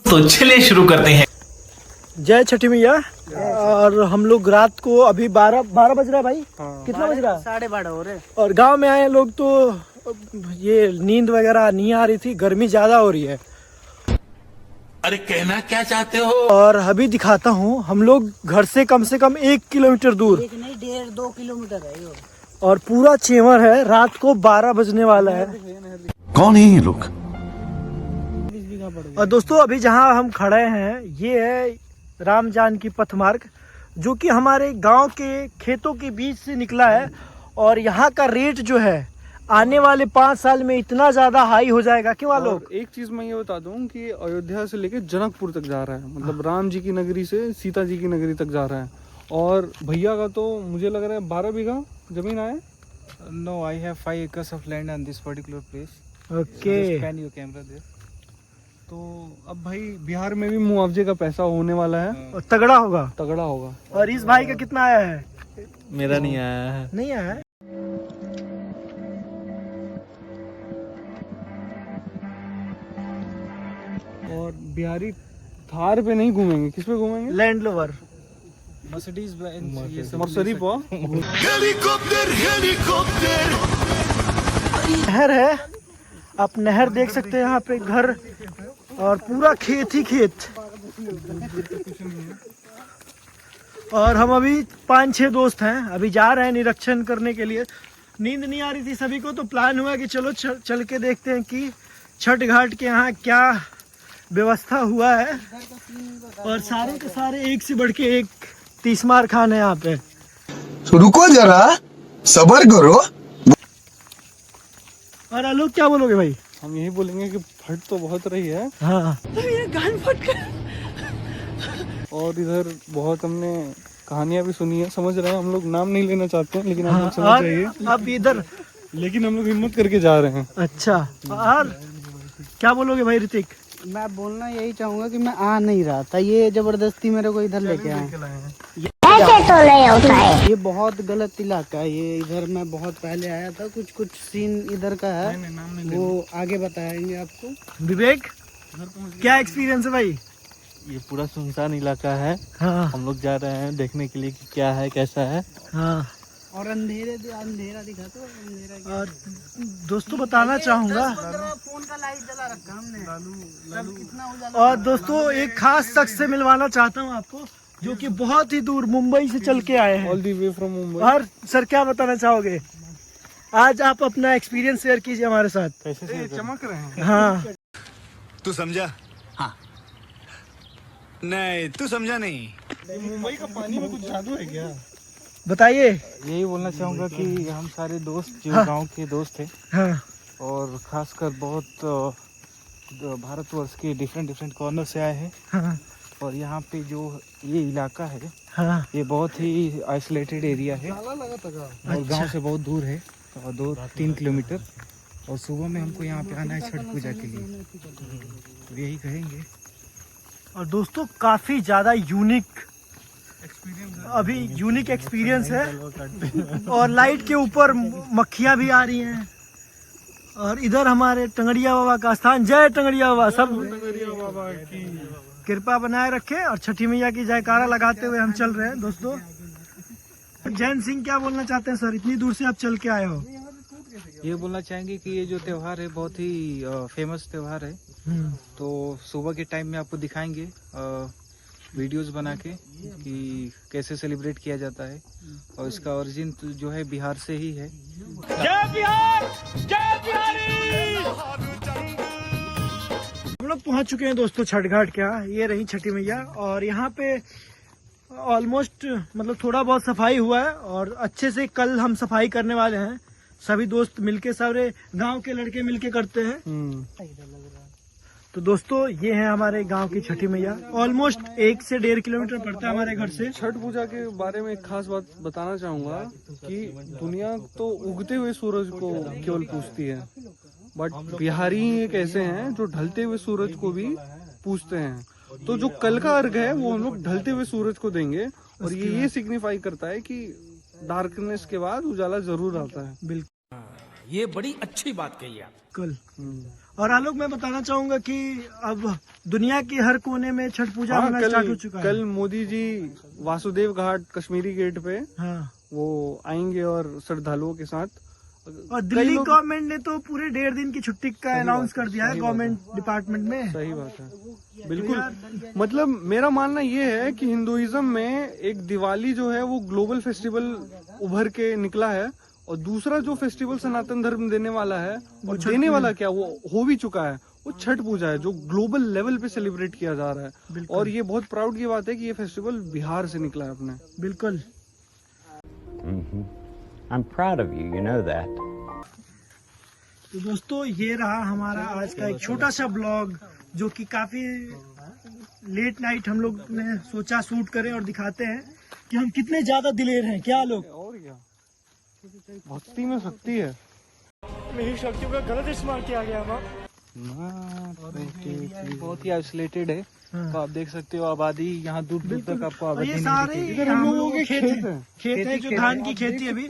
तो चलिए शुरू करते हैं। जय छठी मैया। और हम लोग रात को अभी 12 बज रहा है भाई। कितना बज रहा है? 12:30 हो रहे। और गांव में आए लोग तो ये नींद वगैरह नहीं आ रही थी, गर्मी ज्यादा हो रही है। अरे कहना क्या चाहते हो? और अभी दिखाता हूँ, हम लोग घर से कम 1 किलोमीटर दूर, एक नहीं 1.5-2 किलोमीटर है ये। और पूरा चेवर है। रात को 12 बजने वाला है। कौन है ये लोग? और दोस्तों अभी जहाँ हम खड़े हैं ये है राम जानकी पथ मार्ग, जो कि हमारे गांव के खेतों के बीच से निकला है। और यहाँ का रेट जो है आने वाले 5 साल में इतना ज्यादा हाई हो जाएगा कि वहाँ लोग। एक चीज मैं ये बता दूं कि अयोध्या से लेके जनकपुर तक जा रहा है, मतलब राम जी की नगरी से सीता जी की नगरी तक जा रहा है। और भैया का तो मुझे लग रहा है 12 बीघा जमीन आया। No, I have 5 acres of land on this particular place. Okay. Just pan your camera there. तो अब भाई बिहार में भी मुआवजे का पैसा होने वाला है, और तगड़ा होगा। तगड़ा होगा। और इस भाई का कितना आया है? मेरा नहीं आया है। नहीं आया है। और बिहारी थार पे नहीं घूमेंगे, किस पे घूमेंगे? Land lower. Mercedes Benz ये सब मर्सरी पा। नहर है, आप नहर देख सकते हैं। यहाँ पे घर और पूरा खेत ही खेत। और हम अभी 5-6 दोस्त हैं, अभी जा रहे हैं निरीक्षण करने के लिए। नींद नहीं आ रही थी सभी को, तो प्लान हुआ कि चलो चल के देखते हैं कि छठ घाट के यहाँ क्या व्यवस्था हुआ है। और सारे के सारे एक से बढ़ के एक तीसमार खान है यहाँ पे। तो रुको जरा, सब्र करो। और आलोक क्या बोलोगे भाई? हम यही बोलेंगे कि फट तो बहुत रही है। हाँ। और इधर बहुत हमने कहानियां भी सुनी है, समझ रहे हैं। हम लोग नाम नहीं लेना चाहते हैं, लेकिन हम हाँ, लोग समझ जाइए। अब इधर लेकिन हम लोग हिम्मत करके जा रहे हैं। अच्छा। और क्या बोलोगे भाई ऋतिक? मैं बोलना यही चाहूंगा कि मैं आ नहीं रहा था, ये जबरदस्ती मेरे को इधर लेके आए। ऐसे तो नहीं होता है। ये बहुत गलत इलाका है ये। इधर मैं बहुत पहले आया था, कुछ सीन इधर का है, वो आगे बताएंगे आपको। विवेक क्या एक्सपीरियंस है भाई? ये पूरा सुनसान इलाका है। हाँ हम लोग जा रहे हैं देखने के लिए कि क्या है कैसा है। हाँ। और अंधेरा दिखा तो अंधेरा। और दोस्तों बताना चाहूँगा, फोन का लाइट जला रखा हमने। कितना उजाला। और दोस्तों एक खास शख्स से मिलवाना चाहता हूँ आपको, जो कि बहुत ही दूर मुंबई से चल के आए हैं। All the way from Mumbai. और सर क्या बताना चाहोगे? आज आप अपना एक्सपीरियंस शेयर कीजिए हमारे साथ। कैसे चमक रहे हैं। हाँ। तू समझा? हाँ। नहीं तू समझा नहीं। मुंबई का पानी में कुछ जादू है क्या? बताइए। यही बोलना चाहूँगा कि हम सारे दोस्त जो गांव के दोस्त थे, हाँ और खासकर बहुत भारतवर्ष के डिफरेंट कॉर्नर से आए हैं। हाँ और यहाँ पे जो ये इलाका है हाँ। ये बहुत ही आइसोलेटेड एरिया है और गांव से बहुत दूर है, 2-3 किलोमीटर। और सुबह में हमको यहाँ पे आना है छठ पूजा के लिए, तो यही कहेंगे। और दोस्तों काफी ज्यादा यूनिक एक्सपीरियंस है। और लाइट के ऊपर मक्खियाँ भी आ रही हैं। और इधर हमारे टंगड़िया बाबा का स्थान। जय टंगड़िया बाबा, सब बाबा की कृपा बनाए रखे। और छठी मैया की जयकारा लगाते हुए हम चल रहे हैं दोस्तों। जैन सिंह क्या बोलना चाहते हैं सर? इतनी दूर से आप चल के आए हो। ये बोलना चाहेंगे कि ये जो त्यौहार है बहुत ही फेमस त्यौहार है। तो सुबह के टाइम में आपको दिखाएंगे वीडियोस बना के कि कैसे सेलिब्रेट किया जाता है। और इसका ओरिजिन जो है बिहार से ही है। जय बिहार, जय बिहारी। हम लोग पहुंच चुके हैं दोस्तों छठ घाट के यहाँ। ये रही छठी मैया। और यहाँ पे ऑलमोस्ट मतलब थोड़ा बहुत सफाई हुआ है, और अच्छे से कल हम सफाई करने वाले हैं। सभी दोस्त मिलके, सारे गांव के लड़के मिलके करते हैं। तो दोस्तों ये है हमारे गांव की छठी मैया। ऑलमोस्ट 1 से 1.5 किलोमीटर पड़ता है हमारे घर से। छठ पूजा के बारे में एक खास बात बताना चाहूंगा कि दुनिया तो उगते हुए सूरज को केवल पूजती है, बट बिहारी एक ऐसे हैं जो ढलते हुए सूरज को भी पूजते हैं। तो जो कल का अर्घ है वो हम लोग ढलते हुए सूरज को देंगे। और ये सिग्निफाई करता है कि डार्कनेस के बाद उजाला जरूर आता है। बिल्कुल। ये बड़ी अच्छी बात कही आप। कल और आलोक मैं बताना चाहूंगा कि अब दुनिया के हर कोने में छठ पूजा हाँ, होना स्टार्ट हो चुका है। कल मोदी जी वासुदेव घाट कश्मीरी गेट पे हाँ वो आएंगे और श्रद्धालुओं के साथ। और दिल्ली गवर्नमेंट ने तो पूरे 1.5 दिन की छुट्टी का अनाउंस कर दिया है गवर्नमेंट डिपार्टमेंट में। सही बात है, बिल्कुल। मतलब मेरा मानना ये है कि हिंदुइज्म में एक दिवाली जो है वो ग्लोबल फेस्टिवल उभर के निकला है, और दूसरा जो फेस्टिवल सनातन धर्म देने वाला है, और देने वाला क्या वो हो भी चुका है, वो छठ पूजा है जो ग्लोबल लेवल पे सेलिब्रेट किया जा रहा है। और ये बहुत प्राउड की बात है कि ये फेस्टिवल बिहार से निकला है अपने। बिल्कुल। I'm proud of you, you know that. तो दोस्तों ये रहा हमारा आज का एक छोटा सा ब्लॉग, जो कि काफी लेट नाइट हम लोग ने सोचा शूट करें और दिखाते हैं कि हम कितने ज्यादा दिलेर हैं। क्या लोग, और क्या, भक्ति में शक्ति है। मेरी शक्तियों का गलत इस्तेमाल किया गया था। बहुत ही आइसोलेटेड है। तो आप देख सकते हो आबादी यहाँ दूर दूर तक आपको और आबादी ये नहीं सारे दिखेगी। हम लोगों के खेत है जो धान की खेती है। अभी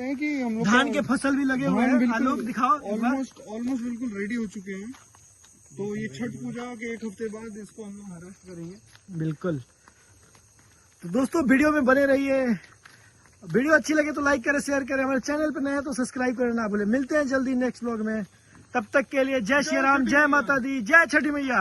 धान के फसल भी लगे हुए हैं। आलोक दिखाओ एक बार। ऑलमोस्ट बिल्कुल रेडी हो चुके हैं। तो ये छठ पूजा के एक हफ्ते बाद इसको हम लोग हार्वेस्ट करेंगे। बिल्कुल। तो दोस्तों वीडियो में बने रहिए। वीडियो अच्छी लगे तो लाइक करें, शेयर करें। हमारे चैनल पर नए हैं तो सब्सक्राइब करना ना भूलें। मिलते हैं जल्दी नेक्स्ट ब्लॉग में। तब तक के लिए जय श्री राम, जय माता दी, जय छठी मैया।